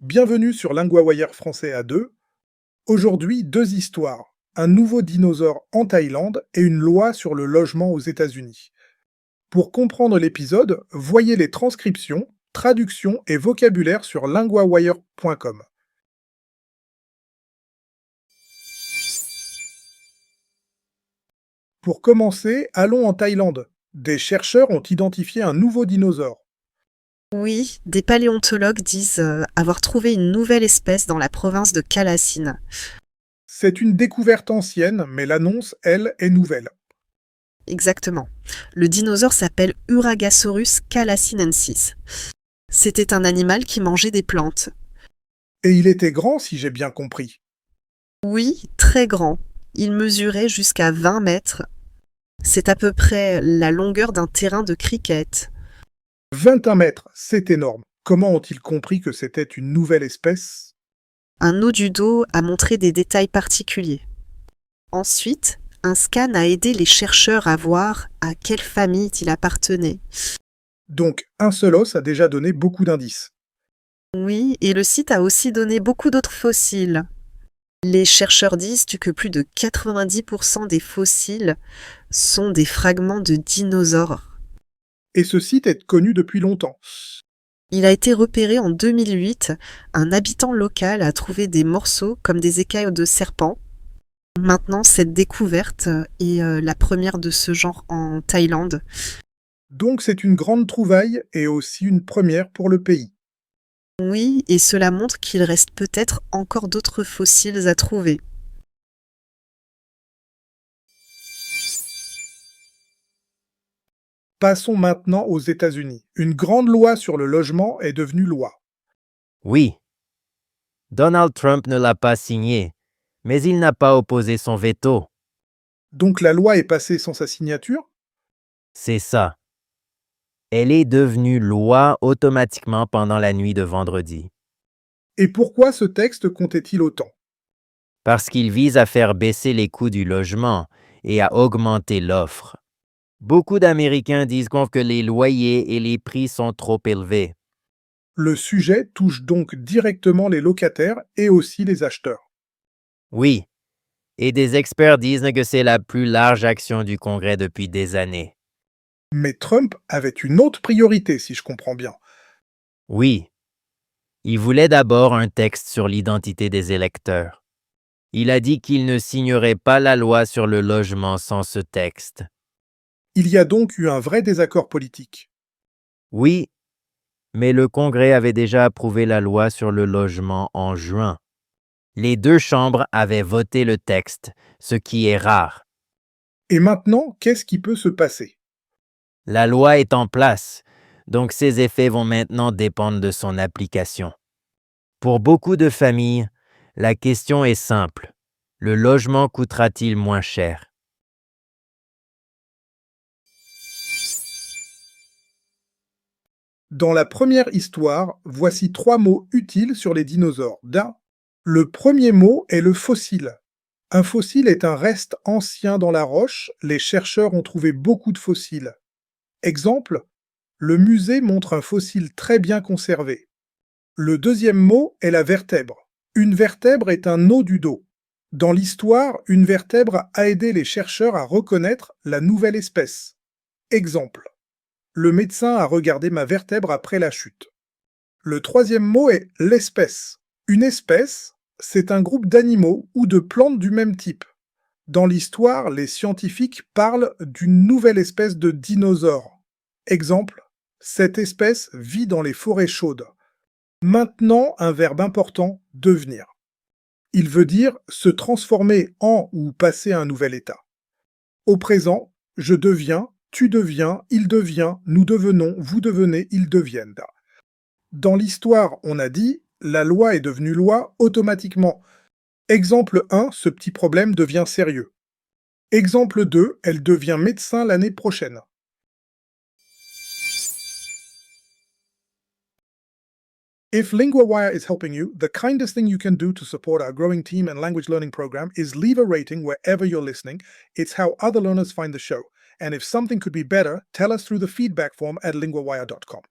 Bienvenue sur LinguaWire français A2. Aujourd'hui, deux histoires. Un nouveau dinosaure en Thaïlande et une loi sur le logement aux États-Unis. Pour comprendre l'épisode, voyez les transcriptions, traductions et vocabulaire sur linguawire.com. Pour commencer, allons en Thaïlande. Des chercheurs ont identifié un nouveau dinosaure. Oui, des paléontologues disent avoir trouvé une nouvelle espèce dans la province de Kalasine. C'est une découverte ancienne, mais l'annonce, elle, est nouvelle. Exactement. Le dinosaure s'appelle Uragasaurus calasinensis. C'était un animal qui mangeait des plantes. Et il était grand, si j'ai bien compris. Oui, très grand. Il mesurait jusqu'à 20 mètres. C'est à peu près la longueur d'un terrain de cricket. 21 mètres, c'est énorme. Comment ont-ils compris que c'était une nouvelle espèce? Un os du dos a montré des détails particuliers. Ensuite, un scan a aidé les chercheurs à voir à quelle famille il appartenait. Donc, un seul os a déjà donné beaucoup d'indices. Oui, et le site a aussi donné beaucoup d'autres fossiles. Les chercheurs disent que plus de 90% des fossiles sont des fragments de dinosaures. Et ce site est connu depuis longtemps. Il a été repéré en 2008. Un habitant local a trouvé des morceaux comme des écailles de serpent. Maintenant, cette découverte est la première de ce genre en Thaïlande. Donc c'est une grande trouvaille et aussi une première pour le pays. Oui, et cela montre qu'il reste peut-être encore d'autres fossiles à trouver. Passons maintenant aux États-Unis. Une grande loi sur le logement est devenue loi. Oui, Donald Trump ne l'a pas signé, mais il n'a pas opposé son veto. Donc la loi est passée sans sa signature? C'est ça. Elle est devenue loi automatiquement pendant la nuit de vendredi, Et pourquoi ce texte comptait-il autant? parce qu'il vise à faire baisser les coûts du logement et à augmenter l'offre. Beaucoup d'Américains disent que les loyers et les prix sont trop élevés. Le sujet touche donc directement les locataires et aussi les acheteurs. Oui, et des experts disent que c'est la plus large action du Congrès depuis des années. Mais Trump avait une autre priorité, si je comprends bien. Oui, il voulait d'abord un texte sur l'identité des électeurs. Il a dit qu'il ne signerait pas la loi sur le logement sans ce texte. Il y a donc eu un vrai désaccord politique. Oui, mais le Congrès avait déjà approuvé la loi sur le logement en juin. Les deux chambres avaient voté le texte, ce qui est rare. Et maintenant, qu'est-ce qui peut se passer? La loi est en place, donc ses effets vont maintenant dépendre de son application. Pour beaucoup de familles, la question est simple. Le logement coûtera-t-il moins cher? Dans la première histoire, voici 3 mots utiles sur les dinosaures. Le premier mot est le fossile. Un fossile est un reste ancien dans la roche. Les chercheurs ont trouvé beaucoup de fossiles. Exemple, le musée montre un fossile très bien conservé. Le deuxième mot est la vertèbre. Une vertèbre est un os du dos. Dans l'histoire, une vertèbre a aidé les chercheurs à reconnaître la nouvelle espèce. Exemple, le médecin a regardé ma vertèbre après la chute. Le troisième mot est l'espèce. Une espèce, c'est un groupe d'animaux ou de plantes du même type. Dans l'histoire, les scientifiques parlent d'une nouvelle espèce de dinosaure. Exemple, cette espèce vit dans les forêts chaudes. Maintenant, un verbe important, devenir. Il veut dire se transformer en ou passer à un nouvel état. Au présent, je deviens, tu deviens, il devient, nous devenons, vous devenez, ils deviennent. Dans l'histoire, on a dit la loi est devenue loi automatiquement. Exemple 1, ce petit problème devient sérieux. Exemple 2, elle devient médecin l'année prochaine. If LinguaWire is helping you, the kindest thing you can do to support our growing team and language learning program is leave a rating wherever you're listening. It's how other learners find the show. And if something could be better, tell us through the feedback form at linguawire.com.